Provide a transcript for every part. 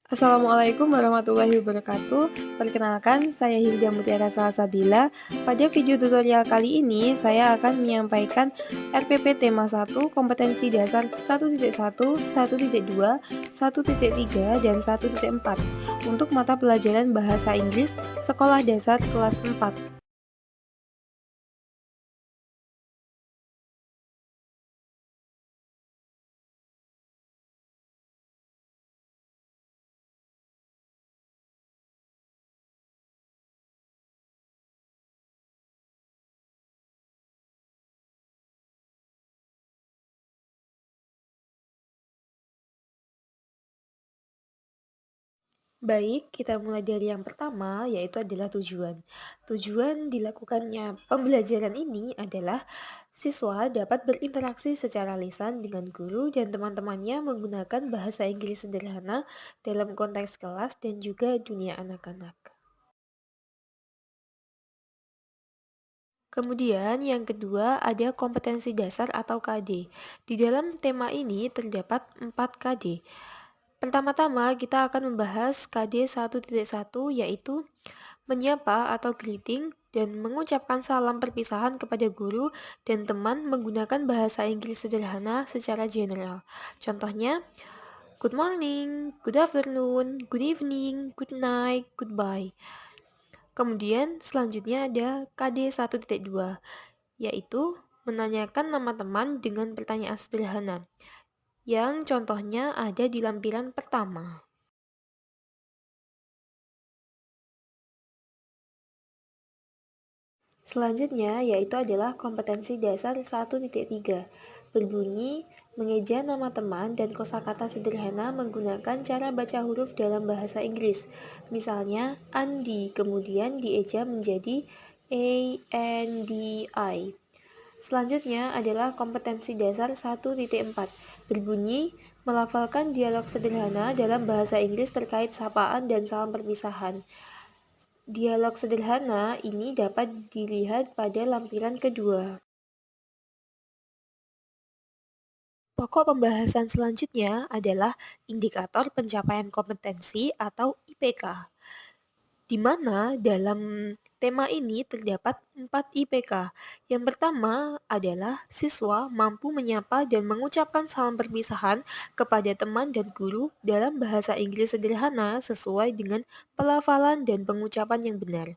Assalamualaikum warahmatullahi wabarakatuh. Perkenalkan, saya Hilda Mutiara Salsabila. Pada video tutorial kali ini, saya akan menyampaikan RPP tema 1, kompetensi dasar 1.1, 1.2, 1.3, dan 1.4 untuk mata pelajaran bahasa Inggris sekolah dasar kelas 4. Baik, kita mulai dari yang pertama, yaitu adalah tujuan. Tujuan dilakukannya pembelajaran ini adalah siswa dapat berinteraksi secara lisan dengan guru dan teman-temannya menggunakan bahasa Inggris sederhana dalam konteks kelas dan juga dunia anak-anak. Kemudian yang kedua ada kompetensi dasar atau KD. Di dalam tema ini terdapat 4 KD. Pertama-tama kita akan membahas KD 1.1 yaitu menyapa atau greeting dan mengucapkan salam perpisahan kepada guru dan teman menggunakan bahasa Inggris sederhana secara general. Contohnya, good morning, good afternoon, good evening, good night, goodbye. Kemudian selanjutnya ada KD 1.2, yaitu menanyakan nama teman dengan pertanyaan sederhana, yang contohnya ada di lampiran pertama. Selanjutnya yaitu adalah kompetensi dasar 1.3, berbunyi mengeja nama teman dan kosakata sederhana menggunakan cara baca huruf dalam bahasa Inggris. Misalnya Andi kemudian dieja menjadi ANDI. Selanjutnya adalah kompetensi dasar 1.4, berbunyi melafalkan dialog sederhana dalam bahasa Inggris terkait sapaan dan salam perpisahan. Dialog sederhana ini dapat dilihat pada lampiran kedua. Pokok pembahasan selanjutnya adalah indikator pencapaian kompetensi atau IPK, di mana dalam tema ini terdapat 4 IPK. Yang pertama adalah siswa mampu menyapa dan mengucapkan salam perpisahan kepada teman dan guru dalam bahasa Inggris sederhana sesuai dengan pelafalan dan pengucapan yang benar.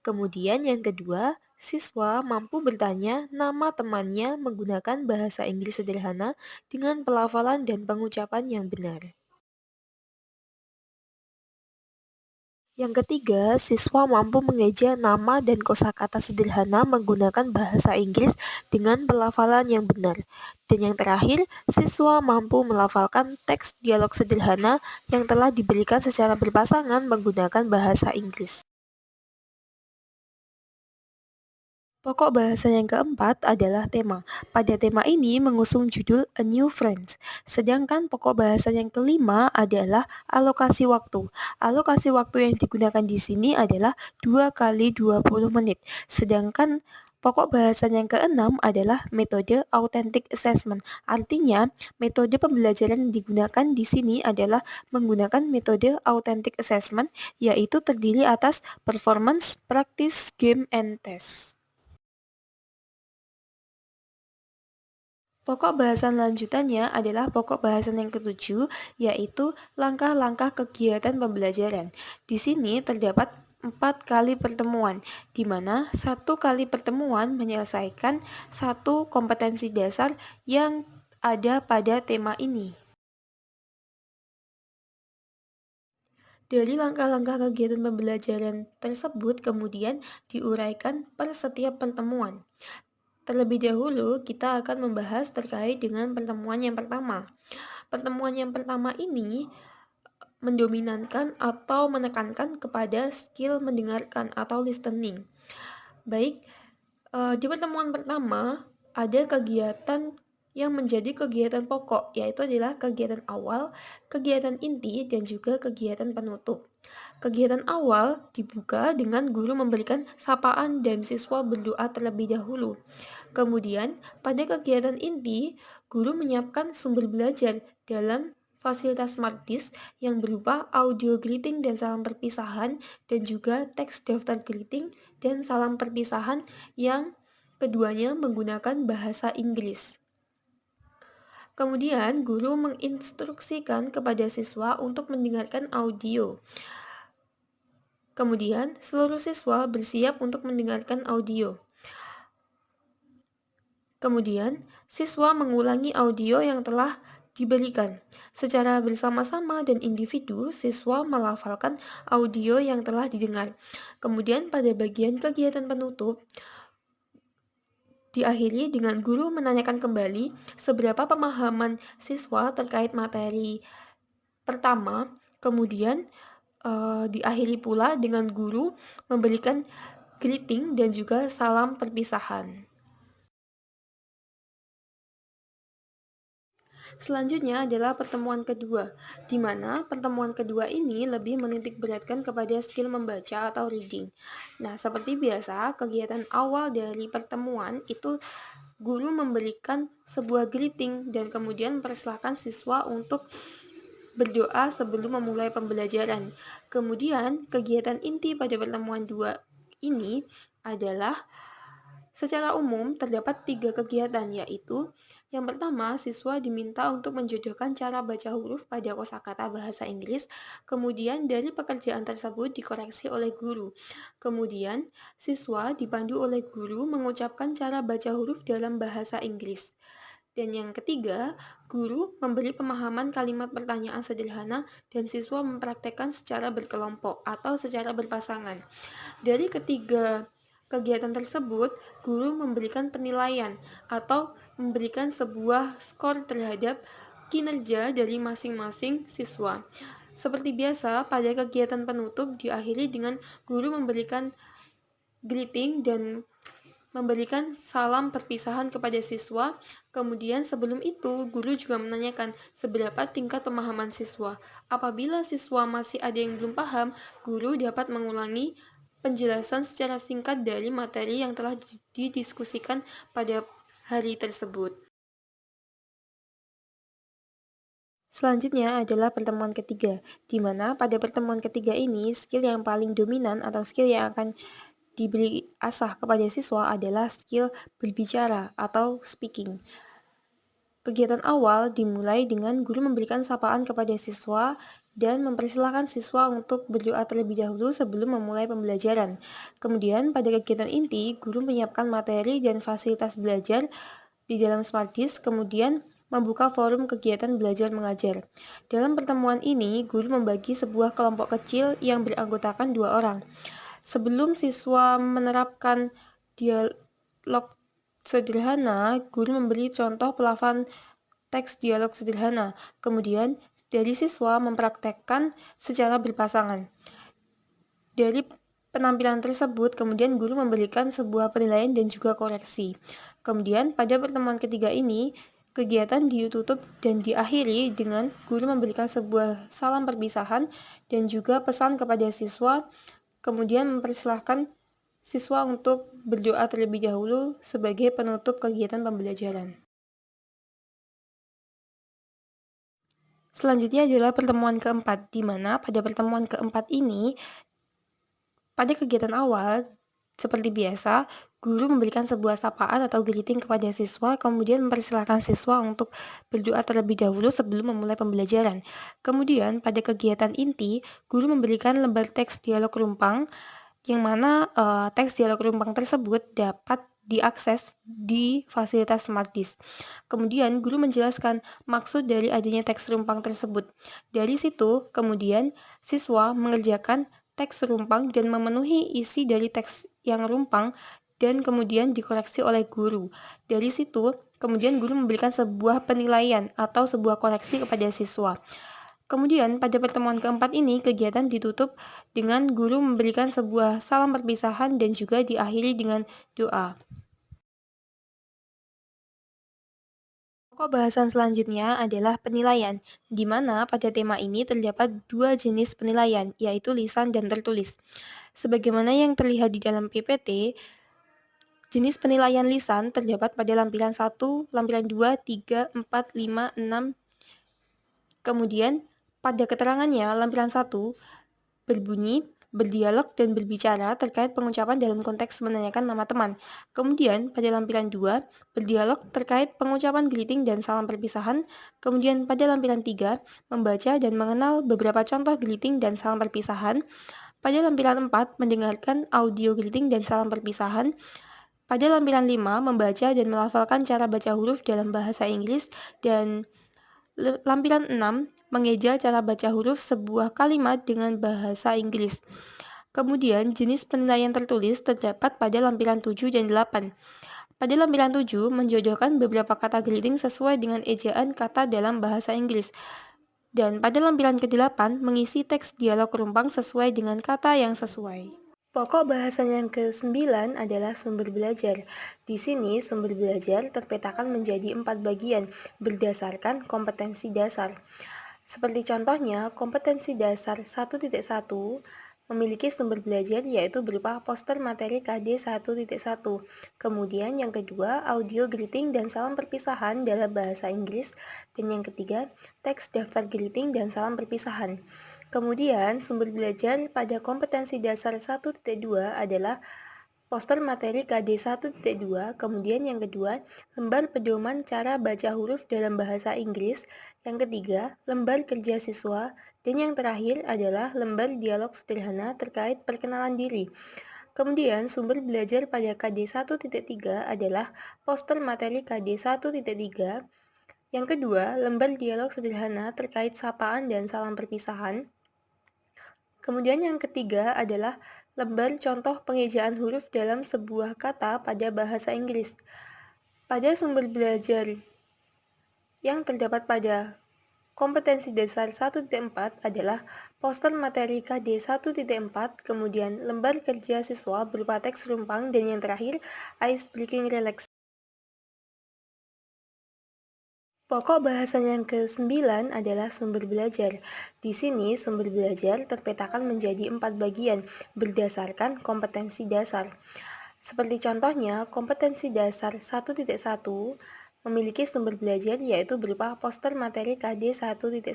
Kemudian yang kedua, siswa mampu bertanya nama temannya menggunakan bahasa Inggris sederhana dengan pelafalan dan pengucapan yang benar. Yang ketiga, siswa mampu mengeja nama dan kosakata sederhana menggunakan bahasa Inggris dengan pelafalan yang benar. Dan yang terakhir, siswa mampu melafalkan teks dialog sederhana yang telah diberikan secara berpasangan menggunakan bahasa Inggris. Pokok bahasan yang keempat adalah tema. Pada tema ini mengusung judul A New Friends. Sedangkan pokok bahasan yang kelima adalah alokasi waktu. Alokasi waktu yang digunakan di sini adalah 2 kali 20 menit. Sedangkan pokok bahasan yang keenam adalah metode authentic assessment. Artinya, metode pembelajaran yang digunakan di sini adalah menggunakan metode authentic assessment, yaitu terdiri atas performance, practice, game, and test. Pokok bahasan lanjutannya adalah pokok bahasan yang ketujuh, yaitu langkah-langkah kegiatan pembelajaran. Di sini terdapat 4 kali pertemuan, di mana 1 kali pertemuan menyelesaikan 1 kompetensi dasar yang ada pada tema ini. Dari langkah-langkah kegiatan pembelajaran tersebut kemudian diuraikan per setiap pertemuan. Terlebih dahulu, kita akan membahas terkait dengan pertemuan yang pertama. Pertemuan yang pertama ini mendominankan atau menekankan kepada skill mendengarkan atau listening. Baik, di pertemuan pertama ada kegiatan yang menjadi kegiatan pokok, yaitu adalah kegiatan awal, kegiatan inti, dan juga kegiatan penutup. Kegiatan awal dibuka dengan guru memberikan sapaan dan siswa berdoa terlebih dahulu. Kemudian, pada kegiatan inti, guru menyiapkan sumber belajar dalam fasilitas Smart Disk yang berupa audio greeting dan salam perpisahan, dan juga teks daftar greeting dan salam perpisahan yang keduanya menggunakan bahasa Inggris. Kemudian, guru menginstruksikan kepada siswa untuk mendengarkan audio. Kemudian, seluruh siswa bersiap untuk mendengarkan audio. Kemudian, siswa mengulangi audio yang telah diberikan. Secara bersama-sama dan individu, siswa melafalkan audio yang telah didengar. Kemudian, pada bagian kegiatan penutup, diakhiri dengan guru menanyakan kembali seberapa pemahaman siswa terkait materi pertama. Kemudian, diakhiri pula dengan guru memberikan greeting dan juga salam perpisahan. Selanjutnya adalah pertemuan kedua, di mana pertemuan kedua ini lebih menitik beratkan kepada skill membaca atau reading. Nah, seperti biasa, kegiatan awal dari pertemuan itu guru memberikan sebuah greeting dan kemudian mempersilahkan siswa untuk berdoa sebelum memulai pembelajaran. Kemudian, kegiatan inti pada pertemuan dua ini adalah secara umum terdapat 3 kegiatan, yaitu yang pertama, siswa diminta untuk menjodohkan cara baca huruf pada kosakata bahasa Inggris, kemudian dari pekerjaan tersebut dikoreksi oleh guru. Kemudian, siswa dipandu oleh guru mengucapkan cara baca huruf dalam bahasa Inggris. Dan yang ketiga, guru memberi pemahaman kalimat pertanyaan sederhana dan siswa mempraktekkan secara berkelompok atau secara berpasangan. Dari ketiga kegiatan tersebut, guru memberikan penilaian atau memberikan sebuah skor terhadap kinerja dari masing-masing siswa. Seperti biasa, pada kegiatan penutup diakhiri dengan guru memberikan greeting dan memberikan salam perpisahan kepada siswa. Kemudian sebelum itu, guru juga menanyakan seberapa tingkat pemahaman siswa. Apabila siswa masih ada yang belum paham, guru dapat mengulangi penjelasan secara singkat dari materi yang telah didiskusikan pada hari tersebut. Selanjutnya adalah pertemuan ketiga, di mana pada pertemuan ketiga ini skill yang paling dominan atau skill yang akan diberi asah kepada siswa adalah skill berbicara atau speaking. Kegiatan awal dimulai dengan guru memberikan sapaan kepada siswa dan mempersilahkan siswa untuk berdoa terlebih dahulu sebelum memulai pembelajaran. Kemudian pada kegiatan inti, guru menyiapkan materi dan fasilitas belajar di dalam Smart Disk, kemudian membuka forum kegiatan belajar mengajar. Dalam pertemuan ini, guru membagi sebuah kelompok kecil yang beranggotakan 2 orang. Sebelum siswa menerapkan dialog sederhana, guru memberi contoh pelafalan teks dialog sederhana. Kemudian, dari siswa mempraktekkan secara berpasangan. Dari penampilan tersebut, kemudian guru memberikan sebuah penilaian dan juga koreksi. Kemudian, pada pertemuan ketiga ini, kegiatan ditutup dan diakhiri dengan guru memberikan sebuah salam perpisahan dan juga pesan kepada siswa, kemudian mempersilahkan siswa untuk berdoa terlebih dahulu sebagai penutup kegiatan pembelajaran. Selanjutnya adalah pertemuan keempat, di mana pada pertemuan keempat ini, pada kegiatan awal, seperti biasa, guru memberikan sebuah sapaan atau greeting kepada siswa, kemudian mempersilahkan siswa untuk berdoa terlebih dahulu sebelum memulai pembelajaran. Kemudian, pada kegiatan inti, guru memberikan lembar teks dialog rumpang, yang mana teks dialog rumpang tersebut dapat diakses di fasilitas Smart Disk. Kemudian, guru menjelaskan maksud dari adanya teks rumpang tersebut. Dari situ, kemudian siswa mengerjakan teks rumpang dan memenuhi isi dari teks yang rumpang dan kemudian dikoreksi oleh guru. Dari situ, kemudian guru memberikan sebuah penilaian atau sebuah koreksi kepada siswa. Kemudian pada pertemuan keempat ini kegiatan ditutup dengan guru memberikan sebuah salam perpisahan dan juga diakhiri dengan doa. Pokok bahasan selanjutnya adalah penilaian, di mana pada tema ini terdapat 2 jenis penilaian, yaitu lisan dan tertulis. Sebagaimana yang terlihat di dalam PPT, jenis penilaian lisan terdapat pada lampiran 1, lampiran 2, 3, 4, 5, 6, Kemudian, pada keterangannya, lampiran 1 berbunyi, berdialog, dan berbicara terkait pengucapan dalam konteks menanyakan nama teman. Kemudian, pada lampiran 2, berdialog terkait pengucapan greeting dan salam perpisahan. Kemudian, pada lampiran 3, membaca dan mengenal beberapa contoh greeting dan salam perpisahan. Pada lampiran 4, mendengarkan audio greeting dan salam perpisahan. Pada lampiran 5, membaca dan melafalkan cara baca huruf dalam bahasa Inggris. Dan lampiran 6, mengeja cara baca huruf sebuah kalimat dengan bahasa Inggris. Kemudian, jenis penilaian tertulis terdapat pada lampiran 7 dan 8. Pada lampiran 7, menjodohkan beberapa kata greeting sesuai dengan ejaan kata dalam bahasa Inggris. Dan pada lampiran ke-8, mengisi teks dialog rumpang sesuai dengan kata yang sesuai. Pokok bahasan yang ke-9 adalah sumber belajar. Di sini, sumber belajar terpetakan menjadi 4 bagian berdasarkan kompetensi dasar. Seperti contohnya, kompetensi dasar 1.1 memiliki sumber belajar yaitu berupa poster materi KD 1.1. Kemudian yang kedua, audio greeting dan salam perpisahan dalam bahasa Inggris. Dan yang ketiga, teks daftar greeting dan salam perpisahan. Kemudian, sumber belajar pada kompetensi dasar 1.2 adalah poster materi KD 1.2, kemudian yang kedua, lembar pedoman cara baca huruf dalam bahasa Inggris, yang ketiga, lembar kerja siswa, dan yang terakhir adalah lembar dialog sederhana terkait perkenalan diri. Kemudian, sumber belajar pada KD 1.3 adalah poster materi KD 1.3, yang kedua, lembar dialog sederhana terkait sapaan dan salam perpisahan. Kemudian yang ketiga adalah lembar contoh pengejaan huruf dalam sebuah kata pada bahasa Inggris. Pada sumber belajar yang terdapat pada kompetensi dasar 1.4 adalah poster materi KD 1.4, kemudian lembar kerja siswa berupa teks rumpang, dan yang terakhir ice breaking relax. Pokok bahasan yang ke-9 adalah sumber belajar. Di sini, sumber belajar terpetakan menjadi 4 bagian berdasarkan kompetensi dasar. Seperti contohnya, kompetensi dasar 1.1 memiliki sumber belajar yaitu berupa poster materi KD 1.1.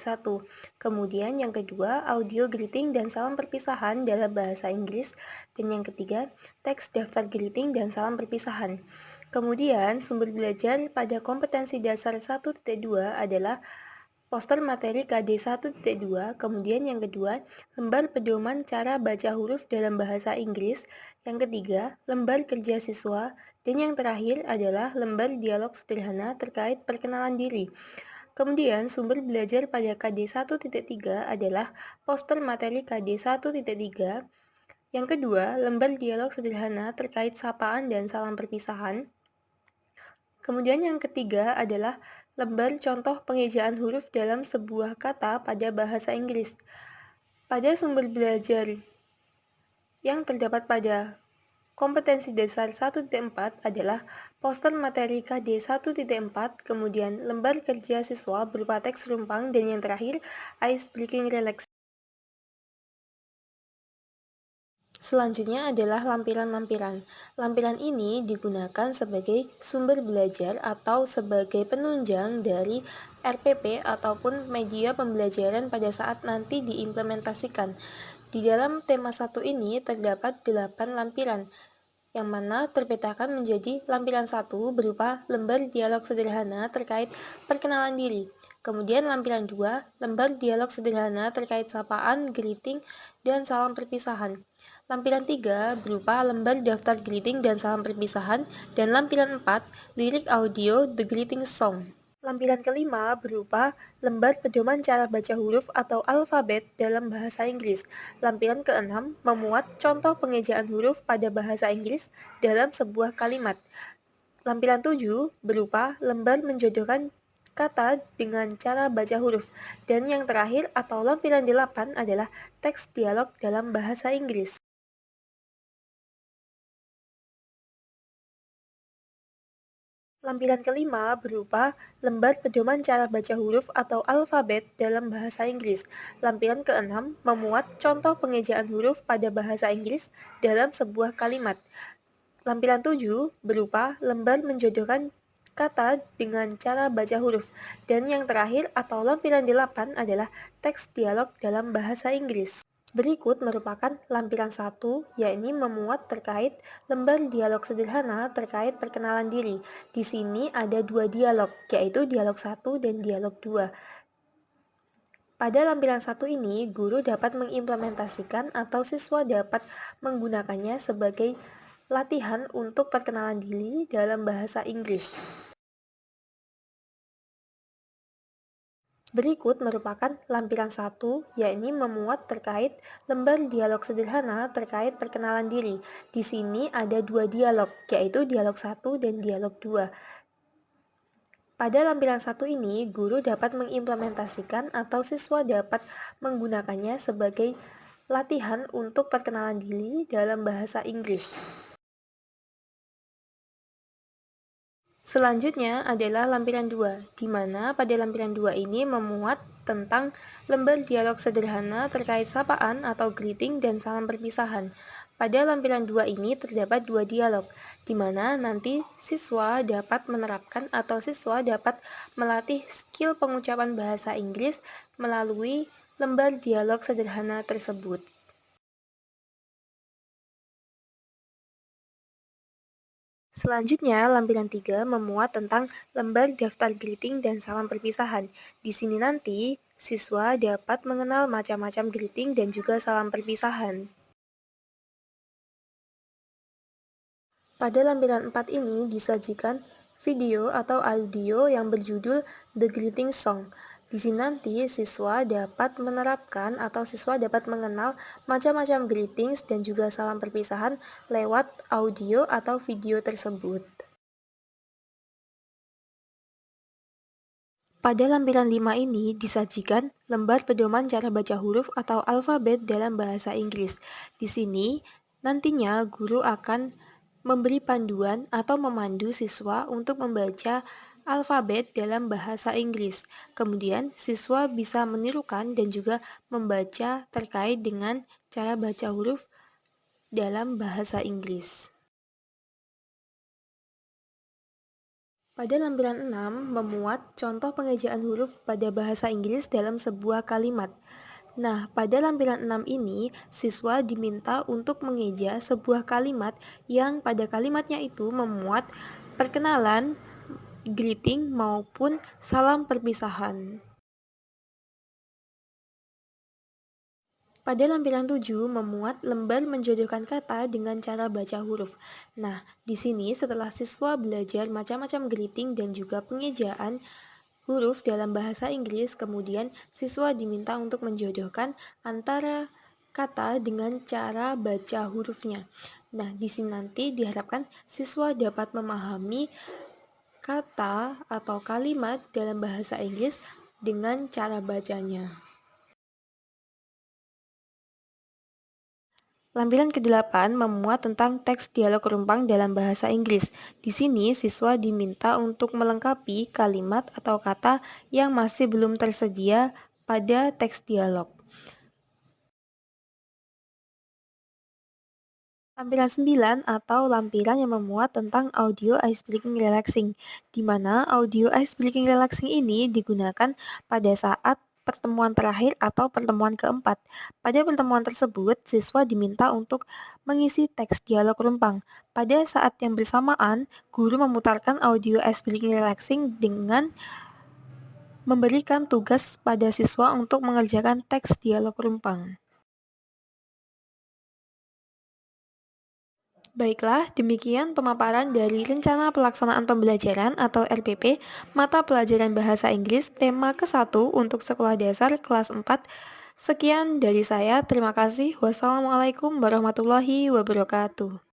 Kemudian yang kedua, audio greeting dan salam perpisahan dalam bahasa Inggris. Dan yang ketiga, teks daftar greeting dan salam perpisahan. Kemudian, sumber belajar pada kompetensi dasar 1.2 adalah poster materi KD 1.2, kemudian yang kedua, lembar pedoman cara baca huruf dalam bahasa Inggris, yang ketiga, lembar kerja siswa, dan yang terakhir adalah lembar dialog sederhana terkait perkenalan diri. Kemudian, sumber belajar pada KD 1.3 adalah poster materi KD 1.3, yang kedua, lembar dialog sederhana terkait sapaan dan salam perpisahan. Kemudian yang ketiga adalah lembar contoh pengejaan huruf dalam sebuah kata pada bahasa Inggris. Pada sumber belajar yang terdapat pada kompetensi dasar 1.4 adalah poster materi KD 1.4, kemudian lembar kerja siswa berupa teks rumpang, dan yang terakhir ice breaking relax. Selanjutnya adalah lampiran-lampiran. Lampiran ini digunakan sebagai sumber belajar atau sebagai penunjang dari RPP ataupun media pembelajaran pada saat nanti diimplementasikan. Di dalam tema 1 ini terdapat 8 lampiran, yang mana terpetakan menjadi lampiran 1 berupa lembar dialog sederhana terkait perkenalan diri. Kemudian lampiran 2, lembar dialog sederhana terkait sapaan, greeting, dan salam perpisahan. Lampiran 3 berupa lembar daftar greeting dan salam perpisahan, dan lampiran 4 lirik audio The Greeting Song. Lampiran kelima berupa lembar pedoman cara baca huruf atau alfabet dalam bahasa Inggris. Lampiran keenam memuat contoh pengejaan huruf pada bahasa Inggris dalam sebuah kalimat. Lampiran 7 berupa lembar menjodohkan kata dengan cara baca huruf. Dan yang terakhir atau lampiran 8 adalah teks dialog dalam bahasa Inggris. Lampiran kelima berupa lembar pedoman cara baca huruf atau alfabet dalam bahasa Inggris. Lampiran keenam memuat contoh pengejaan huruf pada bahasa Inggris dalam sebuah kalimat. Lampiran 7 berupa lembar menjodohkan kata dengan cara baca huruf. Dan yang terakhir atau lampiran 8 adalah teks dialog dalam bahasa Inggris. Berikut merupakan lampiran 1, yakni memuat terkait lembar dialog sederhana terkait perkenalan diri. Di sini ada dua dialog, yaitu dialog 1 dan dialog 2. Pada lampiran 1 ini, guru dapat mengimplementasikan atau siswa dapat menggunakannya sebagai latihan untuk perkenalan diri dalam bahasa Inggris. Berikut merupakan lampiran 1, yakni memuat terkait lembar dialog sederhana terkait perkenalan diri. Di sini ada dua dialog, yaitu dialog 1 dan dialog 2. Pada lampiran 1 ini, guru dapat mengimplementasikan atau siswa dapat menggunakannya sebagai latihan untuk perkenalan diri dalam bahasa Inggris. Selanjutnya adalah lampiran 2, di mana pada lampiran 2 ini memuat tentang lembar dialog sederhana terkait sapaan atau greeting dan salam perpisahan. Pada lampiran 2 ini terdapat dua dialog, di mana nanti siswa dapat menerapkan atau siswa dapat melatih skill pengucapan bahasa Inggris melalui lembar dialog sederhana tersebut. Selanjutnya, lampiran 3 memuat tentang lembar daftar greeting dan salam perpisahan. Di sini nanti, siswa dapat mengenal macam-macam greeting dan juga salam perpisahan. Pada lampiran 4 ini disajikan video atau audio yang berjudul The Greeting Song. Di sini nanti siswa dapat menerapkan atau siswa dapat mengenal macam-macam greetings dan juga salam perpisahan lewat audio atau video tersebut. Pada lampiran 5 ini disajikan lembar pedoman cara baca huruf atau alfabet dalam bahasa Inggris. Di sini nantinya guru akan memberi panduan atau memandu siswa untuk membaca alfabet dalam bahasa Inggris. Kemudian siswa bisa menirukan dan juga membaca terkait dengan cara baca huruf dalam bahasa Inggris. Pada lampiran 6 memuat contoh pengejaan huruf pada bahasa Inggris dalam sebuah kalimat. Nah, pada lampiran 6 ini, siswa diminta untuk mengeja sebuah kalimat yang pada kalimatnya itu memuat perkenalan, greeting, maupun salam perpisahan. Pada lampiran 7 memuat lembar menjodohkan kata dengan cara baca huruf. Nah, di sini setelah siswa belajar macam-macam greeting dan juga pengejaan huruf dalam bahasa Inggris, kemudian siswa diminta untuk menjodohkan antara kata dengan cara baca hurufnya. Nah, di sini nanti diharapkan siswa dapat memahami kata atau kalimat dalam bahasa Inggris dengan cara bacanya. Lampiran ke-8 memuat tentang teks dialog rumpang dalam bahasa Inggris. Di sini, siswa diminta untuk melengkapi kalimat atau kata yang masih belum tersedia pada teks dialog. Lampiran 9 atau lampiran yang memuat tentang audio ice breaking relaxing, di mana audio ice breaking relaxing ini digunakan pada saat pertemuan terakhir atau pertemuan keempat. Pada pertemuan tersebut, siswa diminta untuk mengisi teks dialog rumpang. Pada saat yang bersamaan, guru memutarkan audio ice breaking relaxing dengan memberikan tugas pada siswa untuk mengerjakan teks dialog rumpang. Baiklah, demikian pemaparan dari Rencana Pelaksanaan Pembelajaran atau RPP Mata Pelajaran Bahasa Inggris tema ke-1 untuk Sekolah Dasar kelas 4. Sekian dari saya, terima kasih. Wassalamualaikum warahmatullahi wabarakatuh.